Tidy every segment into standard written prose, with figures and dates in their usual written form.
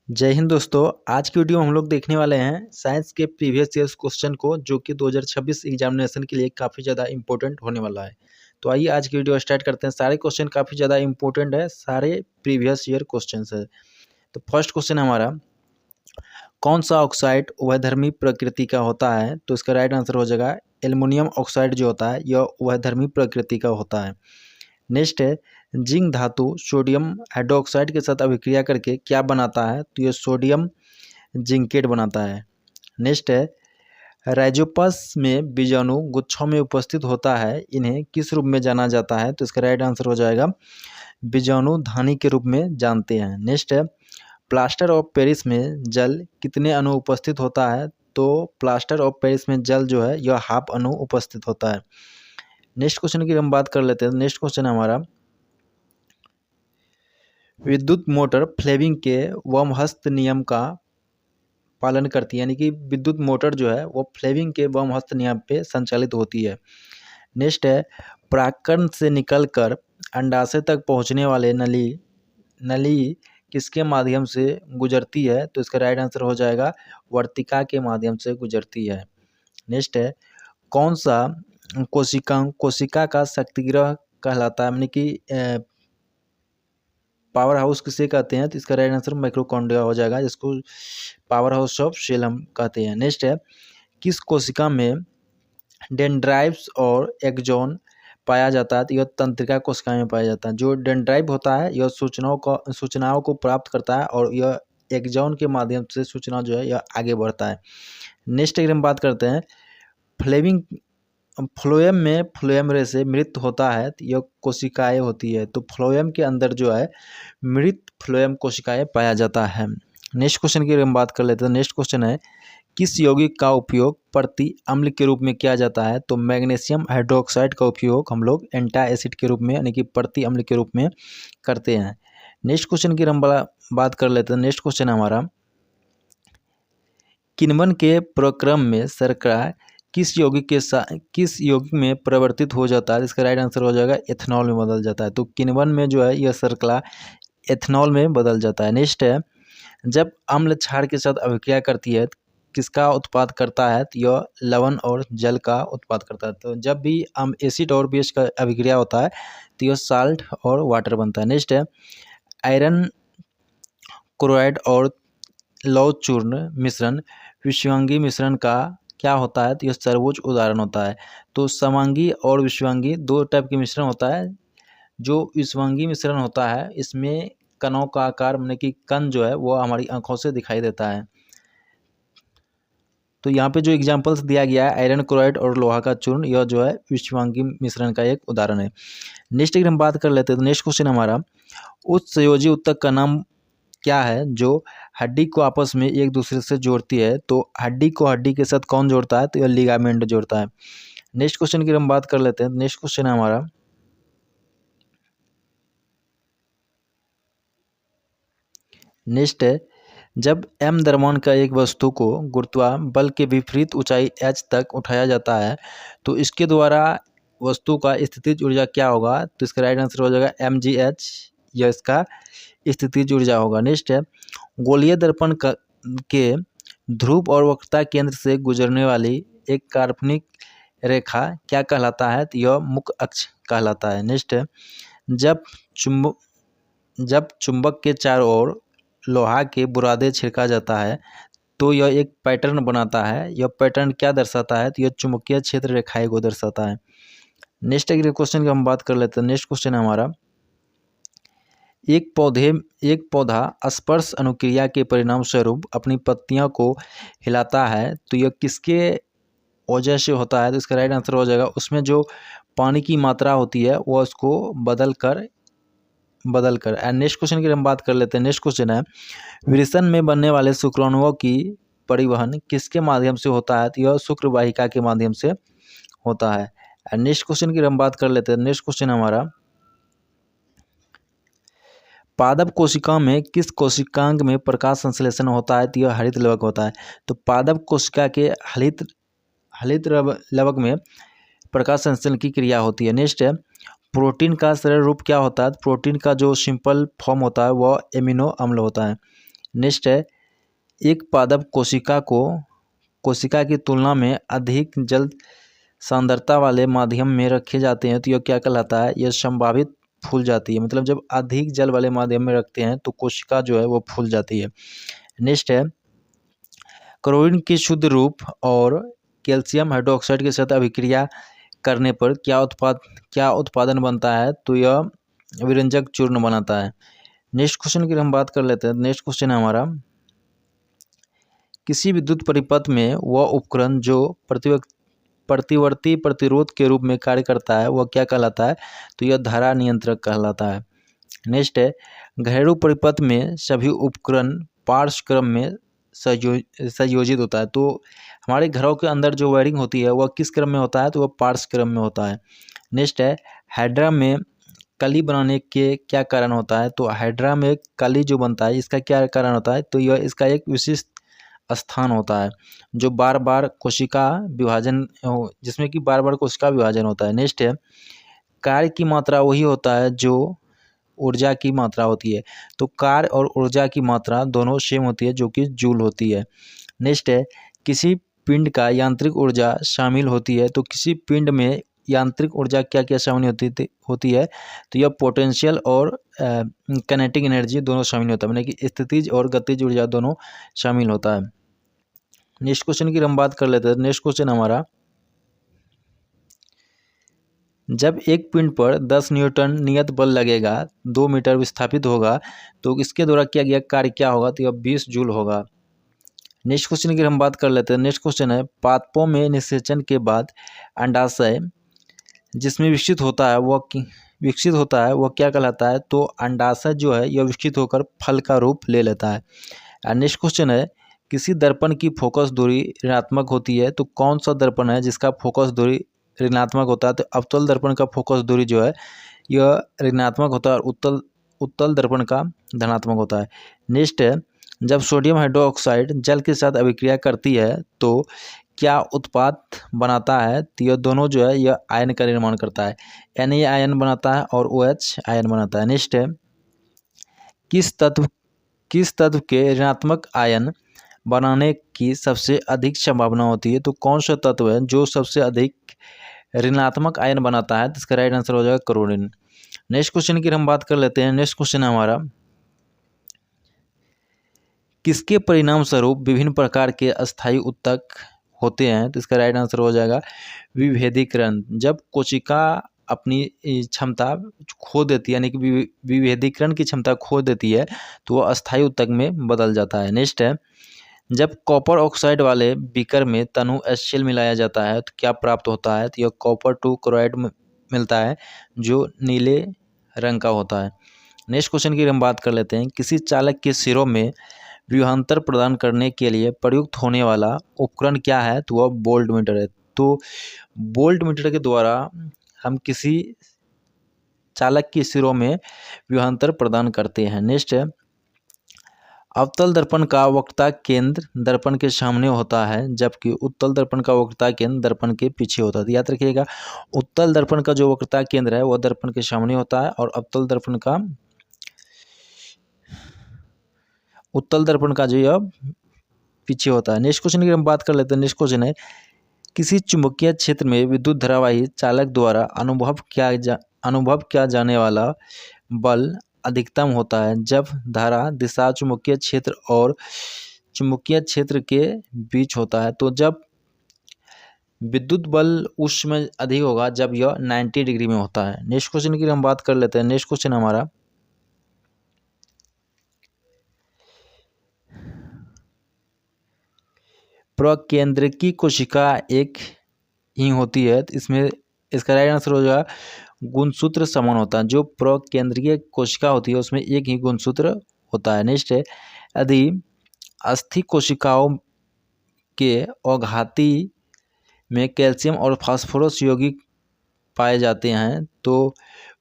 जय हिंद दोस्तों। आज की वीडियो में हम लोग देखने वाले हैं साइंस के प्रीवियस ईयर्स क्वेश्चन को, जो कि 2026 एग्जामिनेशन के लिए काफ़ी ज़्यादा इंपॉर्टेंट होने वाला है। तो आइए आज की वीडियो स्टार्ट करते हैं। सारे क्वेश्चन काफ़ी ज़्यादा इंपॉर्टेंट है, सारे प्रीवियस ईयर क्वेश्चन है। तो फर्स्ट क्वेश्चन हमारा, कौन सा ऑक्साइड उभयधर्मी प्रकृति का होता है? तो इसका राइट आंसर हो जाएगा एल्युमिनियम ऑक्साइड जो होता है यह उभयधर्मी प्रकृति का होता है। नेक्स्ट है, जिंक धातु सोडियम हाइड्रोक्साइड के साथ अभिक्रिया करके क्या बनाता है? तो ये सोडियम जिंकेट बनाता है। नेक्स्ट है, राइजोपस में बीजाणु गुच्छों में उपस्थित होता है, इन्हें किस रूप में जाना जाता है? तो इसका राइट आंसर हो जाएगा बीजाणु धानी के रूप में जानते हैं। नेक्स्ट है, प्लास्टर ऑफ पेरिस में जल कितने अणु उपस्थित होता है? तो प्लास्टर ऑफ पेरिस में जल जो है यह हाफ अणु उपस्थित होता है। नेक्स्ट क्वेश्चन की हम बात कर लेते हैं। नेक्स्ट क्वेश्चन हमारा, विद्युत मोटर फ्लेमिंग के वामहस्त नियम का पालन करती है, यानी कि विद्युत मोटर जो है वो फ्लेमिंग के वामहस्त नियम पे संचालित होती है। नेक्स्ट है, परागकण से निकलकर अंडाशय तक पहुंचने वाले नली किसके माध्यम से गुजरती है? तो इसका राइट आंसर हो जाएगा वर्तिका के माध्यम से गुजरती है। नेक्स्ट है, कौन सा कोशिका का शक्तिग्रह कहलाता है, यानी कि पावर हाउस किसे कहते हैं? तो इसका राइट आंसर माइक्रोकॉन्ड्रिया हो जाएगा, जिसको पावर हाउस ऑफ सेल हम कहते हैं। नेक्स्ट है, किस कोशिका में डेंड्राइट्स और एक्सॉन पाया जाता है? तो यह तंत्रिका कोशिका में पाया जाता है। जो डेंड्राइट होता है यह सूचनाओं को प्राप्त करता है, और यह एक्सॉन के माध्यम से सूचना जो है यह आगे बढ़ता है। नेक्स्ट हम बात करते हैं, फ्लोएम में फ्लोएम रे से मृत होता है, तो यह कोशिकाएं होती है। तो फ्लोएम के अंदर जो है मृत फ्लोएम कोशिकाएं पाया जाता है। नेक्स्ट क्वेश्चन की हम बात कर लेते हैं। नेक्स्ट क्वेश्चन है, किस यौगिक का उपयोग प्रति अम्ल के रूप में किया जाता है? तो मैग्नीशियम हाइड्रोक्साइड का उपयोग हम लोग एंटा एसिड के रूप में, यानी कि प्रति अम्ल के रूप में करते हैं। नेक्स्ट क्वेश्चन की हम बात कर लेते हैं। नेक्स्ट क्वेश्चन हमारा, किण्वन के प्रक्रम में शर्करा किस यौगिक में परिवर्तित हो जाता है? इसका राइट आंसर हो जाएगा एथेनॉल में बदल जाता है। तो किण्वन में जो है यह शर्करा एथेनॉल में बदल जाता है। नेक्स्ट है, जब अम्ल क्षार के साथ अभिक्रिया करती है किसका उत्पाद करता है? तो यह लवण और जल का उत्पाद करता है। तो जब भी एसिड और बेस का अभिक्रिया होता है तो यह साल्ट और वाटर बनता है। नेक्स्ट है, आयरन क्लोराइड और लौह चूर्ण मिश्रण विषवांगी मिश्रण का क्या होता है? तो यह सर्वोच्च उदाहरण होता है। तो समांगी और विषवांगी दो टाइप के मिश्रण होता है। जो विषवांगी मिश्रण होता है इसमें कणों का आकार, मतलब कि कण जो है वो हमारी आंखों से दिखाई देता है। तो यहाँ पे जो एग्जांपल्स दिया गया है आयरन क्लोराइड और लोहा का चूर्ण, यह जो है विषवांगी मिश्रण का एक उदाहरण है। नेक्स्ट हम बात कर लेते हैं। तो नेक्स्ट क्वेश्चन हमारा, उस संयोजी उत्तक का नाम क्या है जो हड्डी को आपस में एक दूसरे से जोड़ती है? तो हड्डी को हड्डी के साथ कौन जोड़ता है? तो यह लिगामेंट जोड़ता है। नेक्स्ट क्वेश्चन की हम बात कर लेते हैं। नेक्स्ट क्वेश्चन है हमारा, नेक्स्ट है, जब m द्रव्यमान का एक वस्तु को गुरुत्वाकर्षण बल के विपरीत ऊंचाई h तक उठाया जाता है तो इसके द्वारा वस्तु का स्थितिज ऊर्जा क्या होगा? तो इसका राइट आंसर हो जाएगा mgh, यह इसका स्थितिज ऊर्जा होगा। नेक्स्ट है, गोलीय दर्पण के ध्रुव और वक्रता केंद्र से गुजरने वाली एक काल्पनिक रेखा क्या कहलाता है? तो यह मुख्य अक्ष कहलाता है। नेक्स्ट है, जब चुंबक के चारों ओर लोहा के बुरादे छिड़का जाता है तो यह एक पैटर्न बनाता है। यह पैटर्न क्या दर्शाता है? तो यह चुंबकीय क्षेत्र रेखाएं को दर्शाता है। नेक्स्ट क्वेश्चन की हम बात कर लेते हैं। नेक्स्ट क्वेश्चन है हमारा, एक पौधा स्पर्श अनुक्रिया के परिणाम स्वरूप अपनी पत्तियों को हिलाता है तो यह किसके वजह से होता है? तो इसका राइट आंसर हो जाएगा, उसमें जो पानी की मात्रा होती है वह उसको बदल कर। एंड नेक्स्ट क्वेश्चन की हम बात कर लेते हैं। नेक्स्ट क्वेश्चन है, वृषण में बनने वाले शुक्राणुओं की परिवहन किसके माध्यम से होता है? तो यह शुक्र वाहिका के माध्यम से होता है। एंड नेक्स्ट क्वेश्चन की हम बात कर लेते हैं। नेक्स्ट क्वेश्चन हमारा, पादप कोशिका में किस कोशिकांग में प्रकाश संश्लेषण होता है? तो यह हरित लवक होता है। तो पादप कोशिका के हरित लवक में प्रकाश संश्लेषण की क्रिया होती है। नेक्स्ट है, प्रोटीन का सरल रूप क्या होता है? प्रोटीन का जो सिंपल फॉर्म होता है वह एमिनो अम्ल होता है। नेक्स्ट है, एक पादप कोशिका की तुलना में अधिक जल सांद्रता वाले माध्यम में रखे जाते हैं तो यह क्या कहलाता है? यह संभावित फूल जाती है। मतलब जब अधिक जल वाले माध्यम में रखते हैं तो कोशिका जो है वो फूल जाती है। नेक्स्ट है, क्लोरीन के शुद्ध रूप और कैल्शियम हाइड्रोक्साइड के साथ अभिक्रिया करने पर क्या उत्पादन बनता है? तो यह विरंजक चूर्ण बनाता है। नेक्स्ट क्वेश्चन की हम बात कर लेते हैं। नेक्स्ट क्वेश्चन है हमारा, किसी विद्युत परिपथ में वह उपकरण जो प्रतिवर्ती प्रतिरोध के रूप में कार्य करता है वह क्या कहलाता है? तो यह धारा नियंत्रक कहलाता है। नेक्स्ट है, घरेलू परिपथ में सभी उपकरण पार्श्व क्रम में संयोजित होता है। तो हमारे घरों के अंदर जो वायरिंग होती है वह किस क्रम में होता है? तो वह पार्श्व क्रम में होता है। नेक्स्ट है, हाइड्रा में कली बनाने के क्या कारण होता है? तो हाइड्रा में कली जो बनता है इसका क्या कारण होता है? तो यह इसका एक विशिष्ट स्थान होता है जो बार बार कोशिका विभाजन जिसमें कि बार बार कोशिका विभाजन होता है। नेक्स्ट है, कार्य की मात्रा वही होता है जो ऊर्जा की मात्रा होती है। तो कार्य और ऊर्जा की मात्रा दोनों सेम होती है जो कि जूल होती है। नेक्स्ट है, किसी पिंड का यांत्रिक ऊर्जा शामिल होती है। तो किसी पिंड में यांत्रिक ऊर्जा क्या क्या शामिल होती है? तो यह पोटेंशियल और काइनेटिक एनर्जी दोनों शामिल होता है, मतलब कि स्थितिज और गतिज ऊर्जा दोनों शामिल होता है। नेक्स्ट क्वेश्चन की हम बात कर लेते हैं। नेक्स्ट क्वेश्चन हमारा, जब एक पिंड पर 10 न्यूटन नियत बल लगेगा, 2 मीटर विस्थापित होगा, तो इसके द्वारा किया गया कार्य क्या होगा? तो यह 20 जूल होगा। नेक्स्ट क्वेश्चन की हम बात कर लेते हैं। नेक्स्ट क्वेश्चन है, पादपों में निषेचन के बाद अंडाशय जिसमें विकसित होता है वह क्या कहलाता है? तो अंडाशय जो है यह विकसित होकर फल का रूप ले लेता है। नेक्स्ट क्वेश्चन है, किसी दर्पण की फोकस दूरी ऋणात्मक होती है। तो कौन सा दर्पण है जिसका फोकस दूरी ऋणात्मक होता है? तो अवतल दर्पण का फोकस दूरी जो है यह ऋणात्मक होता है और उत्तल दर्पण का धनात्मक होता है। नेक्स्ट है, जब सोडियम हाइड्रोक्साइड जल के साथ अभिक्रिया करती है तो क्या उत्पाद बनाता है? तो यह दोनों जो है यह आयन का निर्माण करता है। Na आयन बनाता है और OH आयन बनाता है। नेक्स्ट है, किस तत्व के ऋणात्मक आयन बनाने की सबसे अधिक संभावना होती है? तो कौन सा तत्व है जो सबसे अधिक ऋणात्मक आयन बनाता है? तो इसका राइट आंसर हो जाएगा क्लोरीन। नेक्स्ट क्वेश्चन की हम बात कर लेते हैं। नेक्स्ट क्वेश्चन है हमारा, किसके परिणाम स्वरूप विभिन्न प्रकार के अस्थायी उत्तक होते हैं? तो इसका राइट आंसर हो जाएगा विभेदीकरण। जब कोशिका अपनी क्षमता खो देती है, यानी कि विभेदीकरण की क्षमता खो देती है, तो वह अस्थायी उत्तक में बदल जाता है। नेक्स्ट है, जब कॉपर ऑक्साइड वाले बीकर में तनु HCl मिलाया जाता है तो क्या प्राप्त होता है? तो यह कॉपर 2 क्लोराइड मिलता है जो नीले रंग का होता है। नेक्स्ट क्वेश्चन की हम बात कर लेते हैं। किसी चालक के सिरों में विभवांतर प्रदान करने के लिए प्रयुक्त होने वाला उपकरण क्या है? तो वह वोल्ट मीटर है। तो वोल्ट मीटर के द्वारा हम किसी चालक के सिरों में विभवांतर प्रदान करते हैं। नेक्स्ट है, अवतल दर्पण का वक्रता केंद्र दर्पण के सामने होता है जबकि उत्तल दर्पण का वक्रता केंद्र दर्पण के पीछे होता है। तो याद रखिएगा, उत्तल दर्पण का जो वक्रता केंद्र है वह दर्पण के सामने होता है और उत्तल दर्पण का जो यह पीछे होता है। नेक्स्ट क्वेश्चन की हम बात कर लेते हैं। नेक्स्ट क्वेश्चन है, किसी चुंबकीय क्षेत्र में विद्युत धारावाही चालक द्वारा अनुभव किया जाने वाला बल अधिकतम होता है जब धारा दिशा चुंबकीय क्षेत्र और चुंबकीय क्षेत्र के बीच होता है। तो जब विद्युत बल उस समय अधिक होगा जब यह 90 डिग्री में होता है। नेक्स्ट क्वेश्चन की हम बात कर लेते हैं। नेक्स्ट क्वेश्चन हमारा, प्रकेंद्रकी कोशिका एक ही होती है। इसमें इसका राइट आंसर हो जाएगा गुणसूत्र समान होता है। जो प्रकेंद्रीय कोशिका होती है उसमें एक ही गुणसूत्र होता है। नेक्स्ट है, यदि अस्थि कोशिकाओं के अघाती में कैल्शियम और फास्फोरस यौगिक पाए जाते हैं तो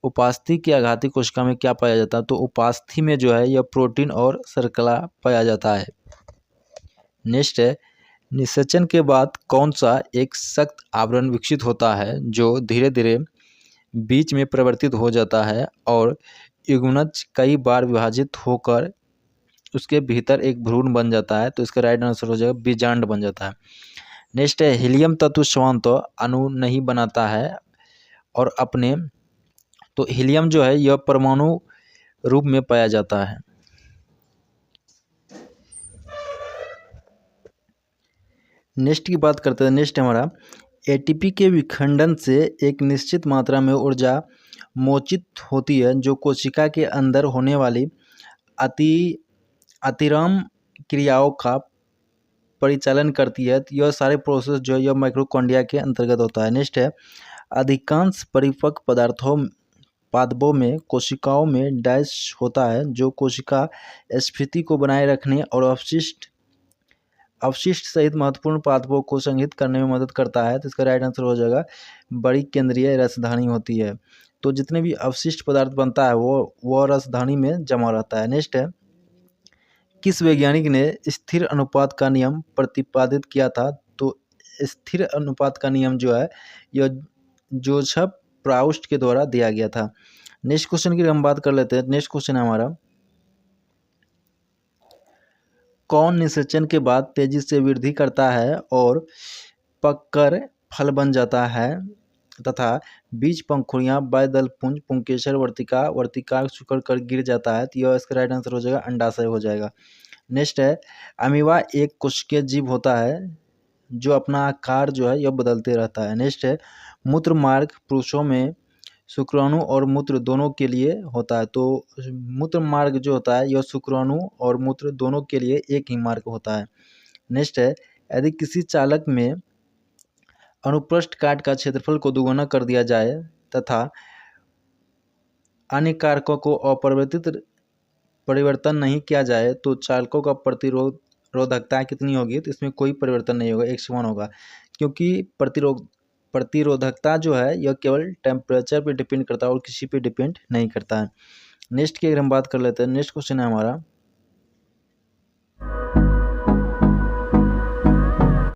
उपास्थि की आघाती कोशिका में क्या पाया जाता है? तो उपास्थि में जो है यह प्रोटीन और शर्करा पाया जाता है। नेक्स्ट है, निषेचन के बाद कौन सा एक सख्त आवरण विकसित होता है जो धीरे धीरे बीच में परिवर्तित हो जाता है और युग्मनज कई बार विभाजित होकर उसके भीतर एक भ्रूण बन जाता है, तो इसका राइट आंसर हो जाएगा बीजांड बन जाता है। नेक्स्ट है हीलियम तत्व स्वतः अणु नहीं बनाता है और अपने, तो हीलियम जो है यह परमाणु रूप में पाया जाता है। नेक्स्ट की बात करते हैं। नेक्स्ट हमारा एटीपी के विखंडन से एक निश्चित मात्रा में ऊर्जा मोचित होती है जो कोशिका के अंदर होने वाली अतिराम क्रियाओं का परिचालन करती है। तो यह सारे प्रोसेस जो है यह माइटोकॉन्ड्रिया के अंतर्गत होता है। नेक्स्ट है अधिकांश परिपक्व पादपों में कोशिकाओं में डैश होता है जो कोशिका स्फीति को बनाए रखने और अवशिष्ट सहित महत्वपूर्ण पादपों को संग्रहित करने में मदद करता है। तो इसका राइट आंसर हो जाएगा बड़ी केंद्रीय रसधानी होती है। तो जितने भी अवशिष्ट पदार्थ बनता है वो रसधानी में जमा रहता है। नेक्स्ट है किस वैज्ञानिक ने स्थिर अनुपात का नियम प्रतिपादित किया था? तो स्थिर अनुपात का नियम जो है यह जोसेफ प्राउस्ट के द्वारा दिया गया था। नेक्स्ट क्वेश्चन की हम बात कर लेते हैं। नेक्स्ट क्वेश्चन है हमारा कौन निषेचन के बाद तेजी से वृद्धि करता है और पककर फल बन जाता है तथा बीज पंखुड़ियां बाह्यदल पुंज पुंकेसर वर्तिका सुकर कर गिर जाता है। तो यह इसका राइट आंसर हो जाएगा अंडाशय हो जाएगा। नेक्स्ट है अमीबा एक कोशिकीय जीव होता है जो अपना आकार जो है यह बदलते रहता है। नेक्स्ट है मूत्र मार्ग पुरुषों में शुक्राणु और मूत्र दोनों के लिए होता है। तो मूत्र मार्ग जो होता है यह शुक्राणु और मूत्र दोनों के लिए एक ही मार्ग होता है। नेक्स्ट है यदि किसी चालक में अनुप्रस्थ काट का क्षेत्रफल को दोगुना कर दिया जाए तथा अन्य कारकों को परिवर्तन नहीं किया जाए तो चालकों का प्रतिरोधकता कितनी होगी? तो इसमें कोई परिवर्तन नहीं होगा, 1:1 होगा, क्योंकि प्रतिरोधकता जो है यह केवल टेम्परेचर पे डिपेंड करता है और किसी पे डिपेंड नहीं करता है। नेक्स्ट की अगर हम बात कर लेते हैं। नेक्स्ट क्वेश्चन है हमारा